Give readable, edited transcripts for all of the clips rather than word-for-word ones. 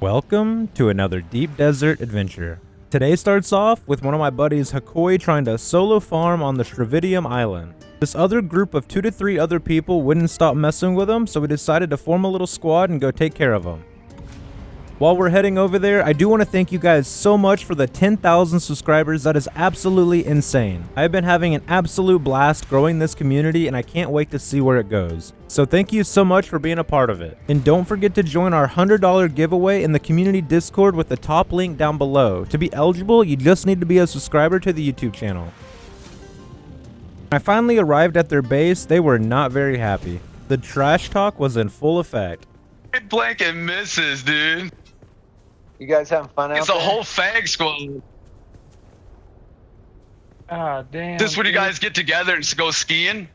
Welcome to another deep desert adventure. Today starts off with one of my buddies Hakoi trying to solo farm on the Stravidium Island. This other group of 2 to 3 other people wouldn't stop messing with him, so we decided to form a little squad and go take care of him. While we're heading over there, I do want to thank you guys so much for the 10,000 subscribers. That is absolutely insane. I've been having an absolute blast growing this community and I can't wait to see where it goes. So thank you so much for being a part of it. And don't forget to join our $100 giveaway in the community Discord with the top link down below. To be eligible, you just need to be a subscriber to the YouTube channel. When I finally arrived at their base, they were not very happy. The trash talk was in full effect. Blank and misses, dude. You guys having fun out It's there? a whole fag squad. Ah, damn. This when you guys get together and go skiing?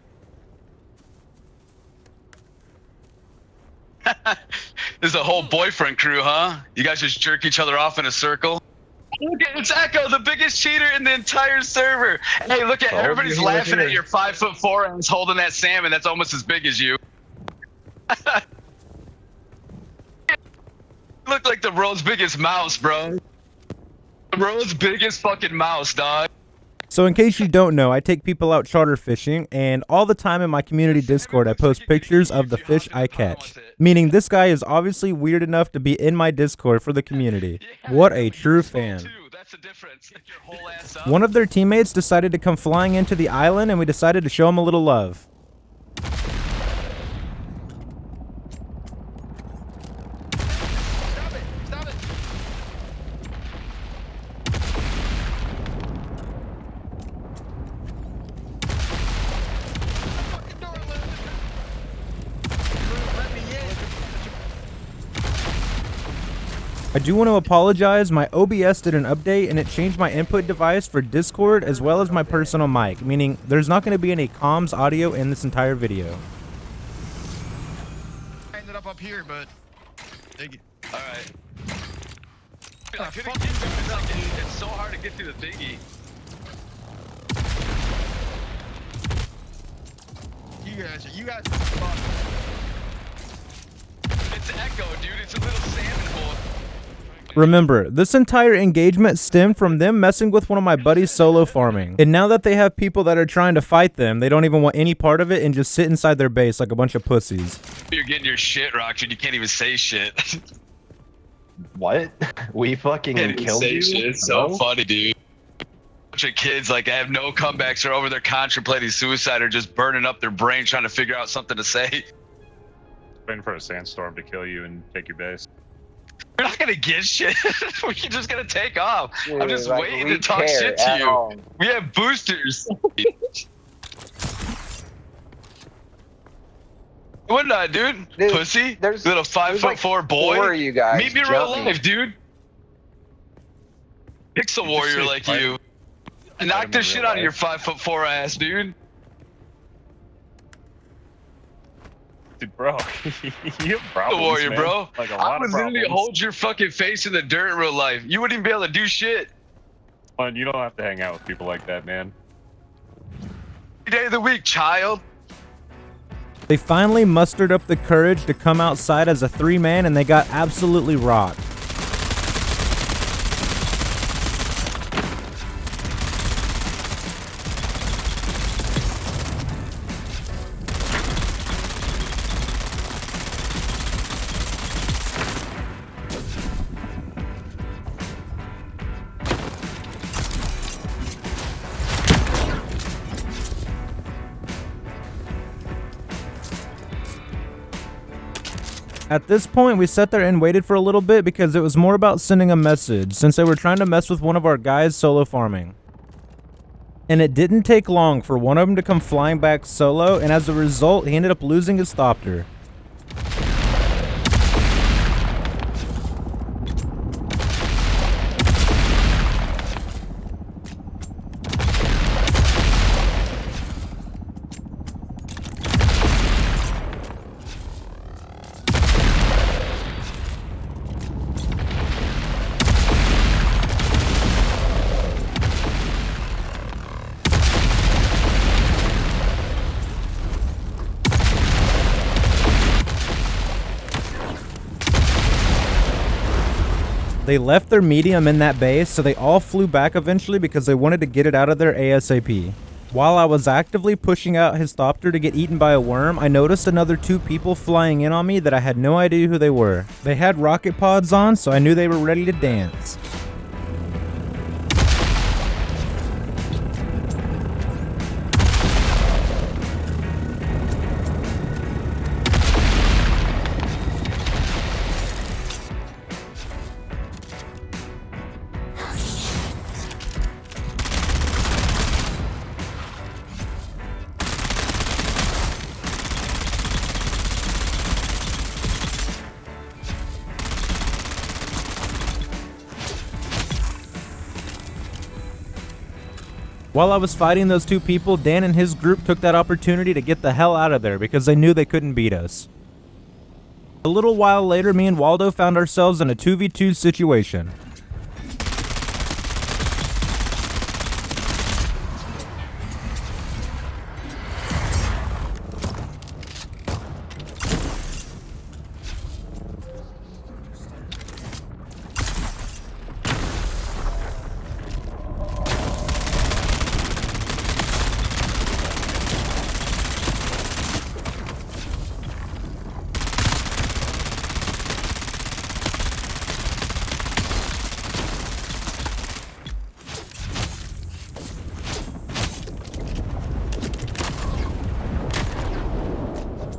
This is a whole boyfriend crew, huh? You guys just jerk each other off in a circle? Look at it's Echo, the biggest cheater in the entire server. Hey, look at everybody's laughing at your 5'4" and holding that salmon that's almost as big as you. You look like the world's biggest mouse, bro. The world's biggest fucking mouse, dog. So in case you don't know, I take people out charter fishing, and all the time in my community Discord I post pictures of the fish I catch. Meaning this guy is obviously weird enough to be in my Discord for the community. What a true fan. One of their teammates decided to come flying into the island and we decided to show him a little love. I do want to apologize, my OBS did an update and it changed my input device for Discord as well as my personal mic, meaning there's not going to be any comms audio in this entire video. I ended up here, but Alright. It's so hard to get through the thingy. you guys It's Echo, dude. It's a little salmon boy. Remember, this entire engagement stemmed from them messing with one of my buddies solo farming. And now that they have people that are trying to fight them, they don't even want any part of it and just sit inside their base like a bunch of pussies. You're getting your shit rocked and you can't even say shit. What? We fucking killed you? Shit. It's so funny, dude. Bunch of kids like have no comebacks or over there contemplating suicide or just burning up their brain trying to figure out something to say. Waiting for a sandstorm to kill you and take your base. We're not gonna get shit. We're just gonna take off. Dude, I'm just like, waiting we to talk care shit to at you. all. We have boosters. What not, dude? Pussy? There's Little 5'4" boy? Four of you guys Meet me real jumping. life, dude. Pixel warrior like you. Knock this shit out of your 5'4" ass, dude. Dude, bro. You have problems, The warrior, man. bro. Like a I lot would of literally problems. hold your fucking face in the dirt in real life. You wouldn't even be able to do shit. Fun, you don't have to hang out with people like that, man. Every day of the week, child. They finally mustered up the courage to come outside as a 3-man and they got absolutely rocked. At this point, we sat there and waited for a little bit because it was more about sending a message, since they were trying to mess with one of our guys solo farming. And it didn't take long for one of them to come flying back solo, and as a result, he ended up losing his Thopter. They left their medium in that base, so they all flew back eventually because they wanted to get it out of there ASAP. While I was actively pushing out his Thopter to get eaten by a worm, I noticed another 2 people flying in on me that I had no idea who they were. They had rocket pods on, so I knew they were ready to dance. While I was fighting those 2 people, Dan and his group took that opportunity to get the hell out of there because they knew they couldn't beat us. A little while later, me and Waldo found ourselves in a 2v2 situation.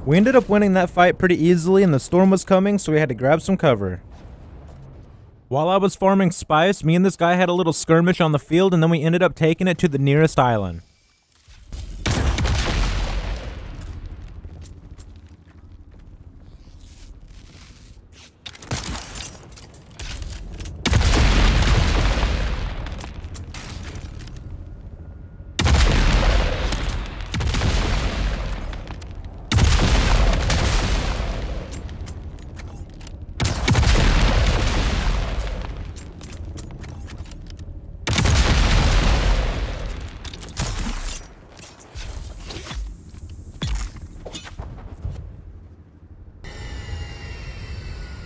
We ended up winning that fight pretty easily and the storm was coming, so we had to grab some cover. While I was farming spice, me and this guy had a little skirmish on the field and then we ended up taking it to the nearest island.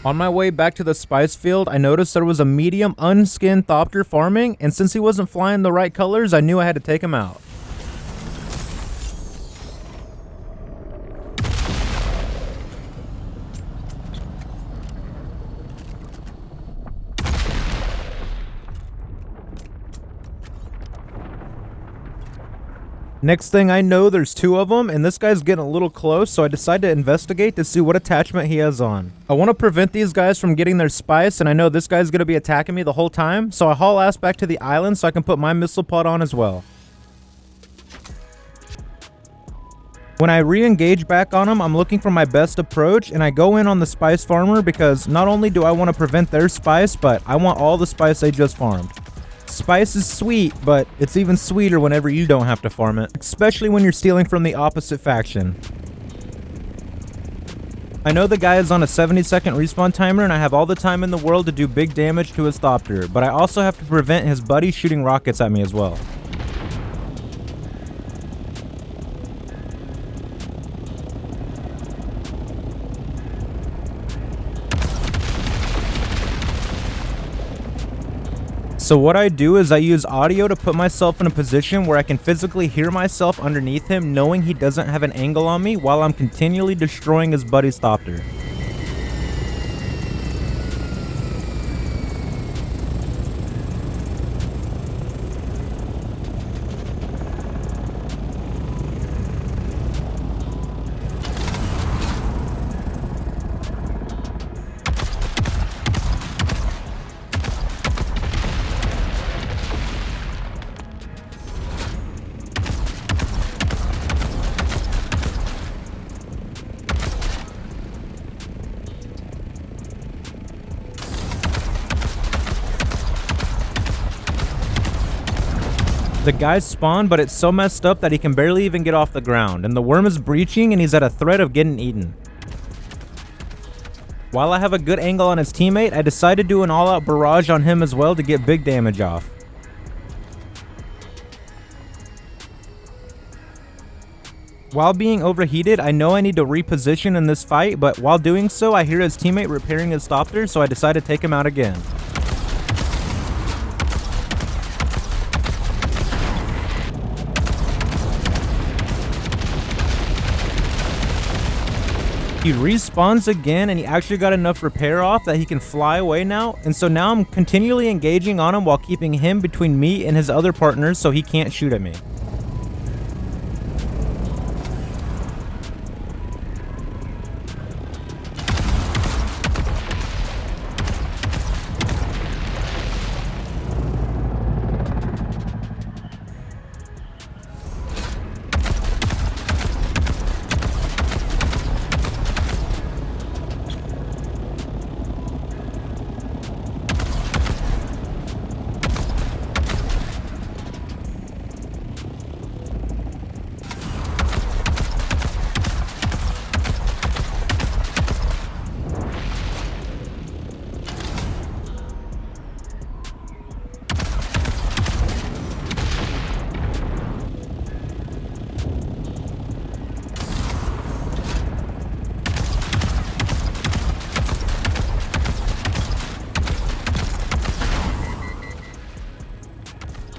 On my way back to the spice field, I noticed there was a medium unskinned Thopter farming, and since he wasn't flying the right colors, I knew I had to take him out. Next thing I know, there's 2 of them, and this guy's getting a little close, so I decide to investigate to see what attachment he has on. I want to prevent these guys from getting their spice, and I know this guy's going to be attacking me the whole time, so I haul ass back to the island so I can put my missile pod on as well. When I re-engage back on him, I'm looking for my best approach, and I go in on the spice farmer because not only do I want to prevent their spice, but I want all the spice they just farmed. Spice is sweet, but it's even sweeter whenever you don't have to farm it, especially when you're stealing from the opposite faction. I know the guy is on a 70-second respawn timer and I have all the time in the world to do big damage to his Thopter, but I also have to prevent his buddy shooting rockets at me as well. So what I do is I use audio to put myself in a position where I can physically hear myself underneath him, knowing he doesn't have an angle on me while I'm continually destroying his buddy's Thopter. The guy's spawned, but it's so messed up that he can barely even get off the ground, and the worm is breaching and he's at a threat of getting eaten. While I have a good angle on his teammate, I decide to do an all-out barrage on him as well to get big damage off. While being overheated, I know I need to reposition in this fight, but while doing so, I hear his teammate repairing his Thopter, so I decide to take him out again. He respawns again, and he actually got enough repair off that he can fly away now. And so now I'm continually engaging on him while keeping him between me and his other partners so he can't shoot at me.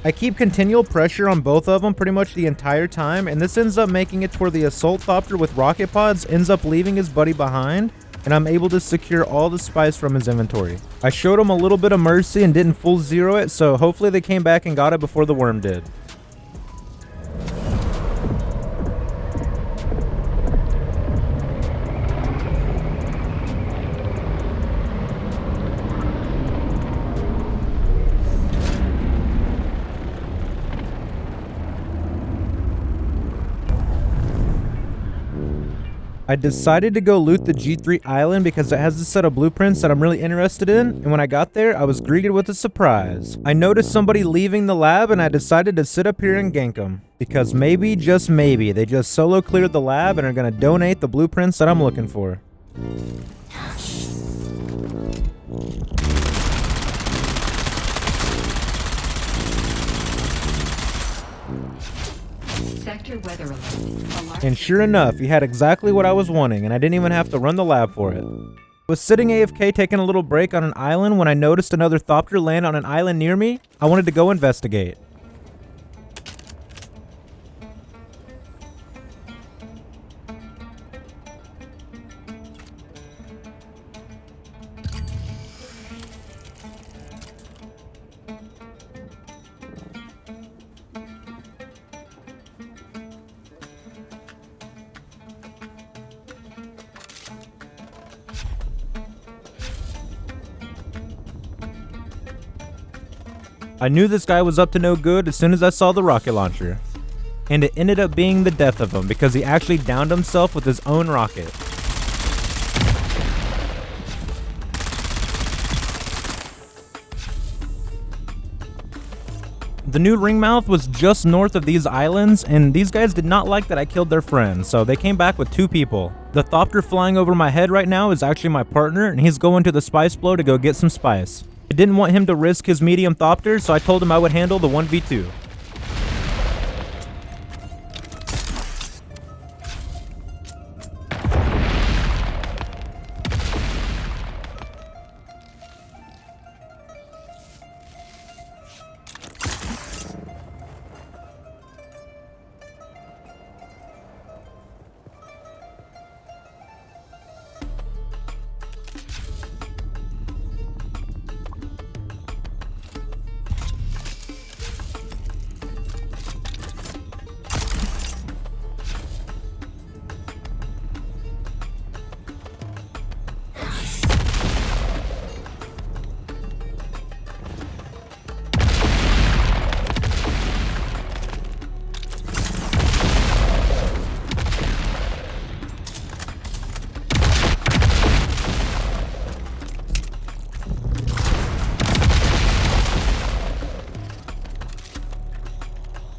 I keep continual pressure on both of them pretty much the entire time, and this ends up making it to where the assault thopter with rocket pods ends up leaving his buddy behind, and I'm able to secure all the spice from his inventory. I showed him a little bit of mercy and didn't full zero it, so hopefully they came back and got it before the worm did. I decided to go loot the G3 island because it has a set of blueprints that I'm really interested in, and when I got there, I was greeted with a surprise. I noticed somebody leaving the lab, and I decided to sit up here and gank them. Because maybe, just maybe, they just solo cleared the lab and are gonna donate the blueprints that I'm looking for. Sector weather alert. And sure enough, he had exactly what I was wanting, and I didn't even have to run the lab for it. I was sitting AFK taking a little break on an island when I noticed another Thopter land on an island near me. I wanted to go investigate. I knew this guy was up to no good as soon as I saw the rocket launcher. And it ended up being the death of him because he actually downed himself with his own rocket. The new ringmouth was just north of these islands, and these guys did not like that I killed their friend, so they came back with 2 people. The Thopter flying over my head right now is actually my partner, and he's going to the spice blow to go get some spice. I didn't want him to risk his medium Thopter, so I told him I would handle the 1v2.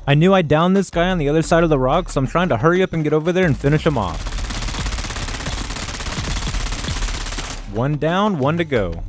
I knew I downed this guy on the other side of the rock, so I'm trying to hurry up and get over there and finish him off. 1 down, 1 to go.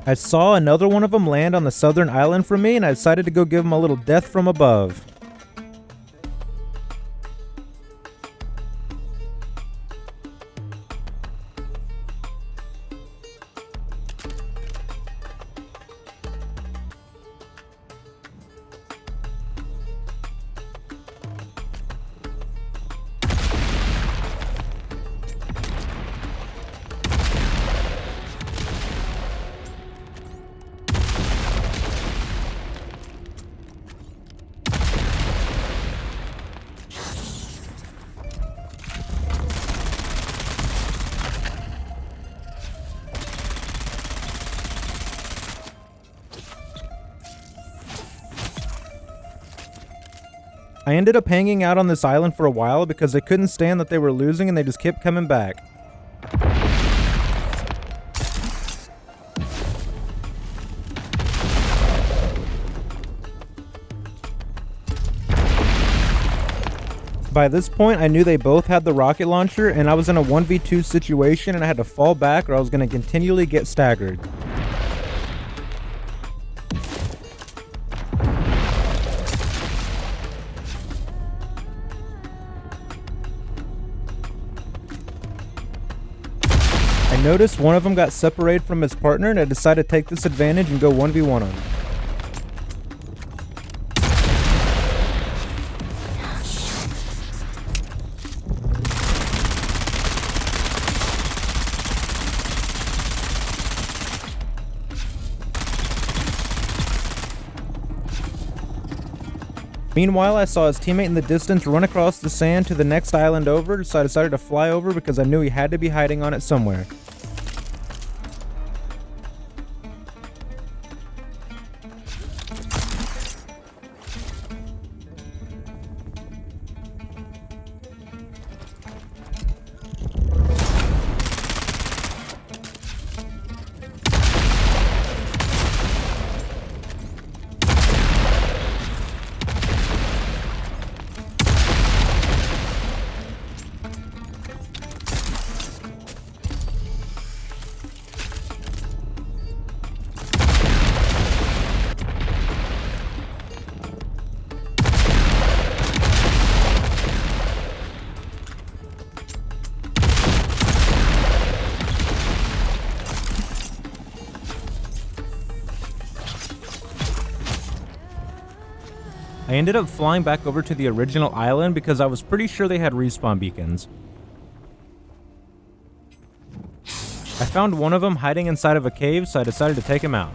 I saw another one of them land on the southern island from me, and I decided to go give him a little death from above. I ended up hanging out on this island for a while because they couldn't stand that they were losing and they just kept coming back. By this point, I knew they both had the rocket launcher and I was in a 1v2 situation and I had to fall back or I was going to continually get staggered. I noticed one of them got separated from his partner and I decided to take this advantage and go 1v1 on him. Meanwhile, I saw his teammate in the distance run across the sand to the next island over, so I decided to fly over because I knew he had to be hiding on it somewhere. I ended up flying back over to the original island because I was pretty sure they had respawn beacons. I found one of them hiding inside of a cave, so I decided to take him out.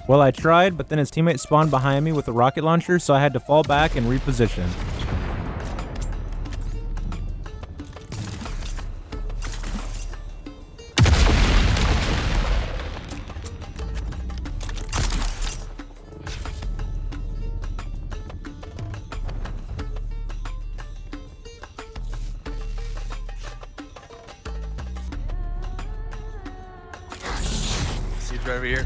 Well, I tried, but then his teammate spawned behind me with a rocket launcher, so I had to fall back and reposition. He's right over here.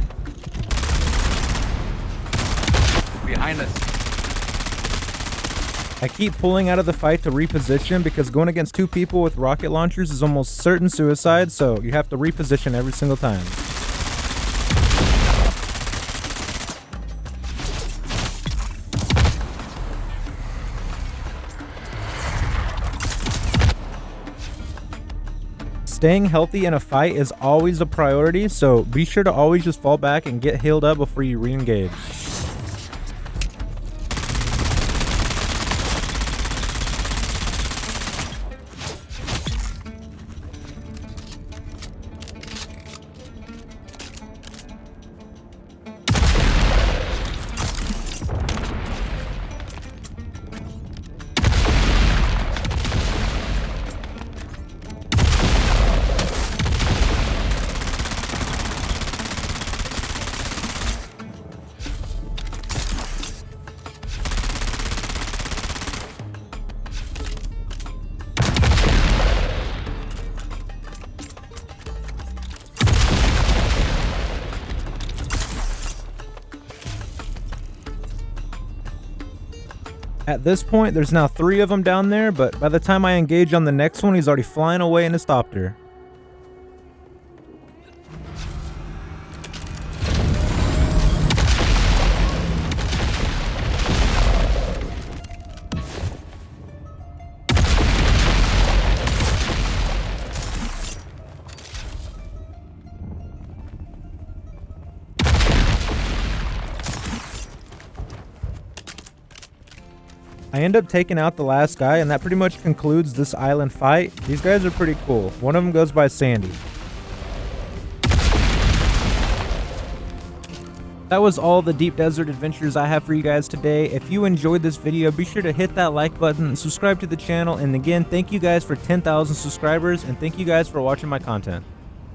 Behind us. I keep pulling out of the fight to reposition because going against two people with rocket launchers is almost certain suicide, so you have to reposition every single time. Staying healthy in a fight is always a priority, so be sure to always just fall back and get healed up before you re-engage. At this point, there's now 3 of them down there, but by the time I engage on the next one, he's already flying away in his Thopter. I end up taking out the last guy, and that pretty much concludes this island fight. These guys are pretty cool. One of them goes by Sandy. That was all the deep desert adventures I have for you guys today. If you enjoyed this video, be sure to hit that like button and subscribe to the channel. And again, thank you guys for 10,000 subscribers, and thank you guys for watching my content.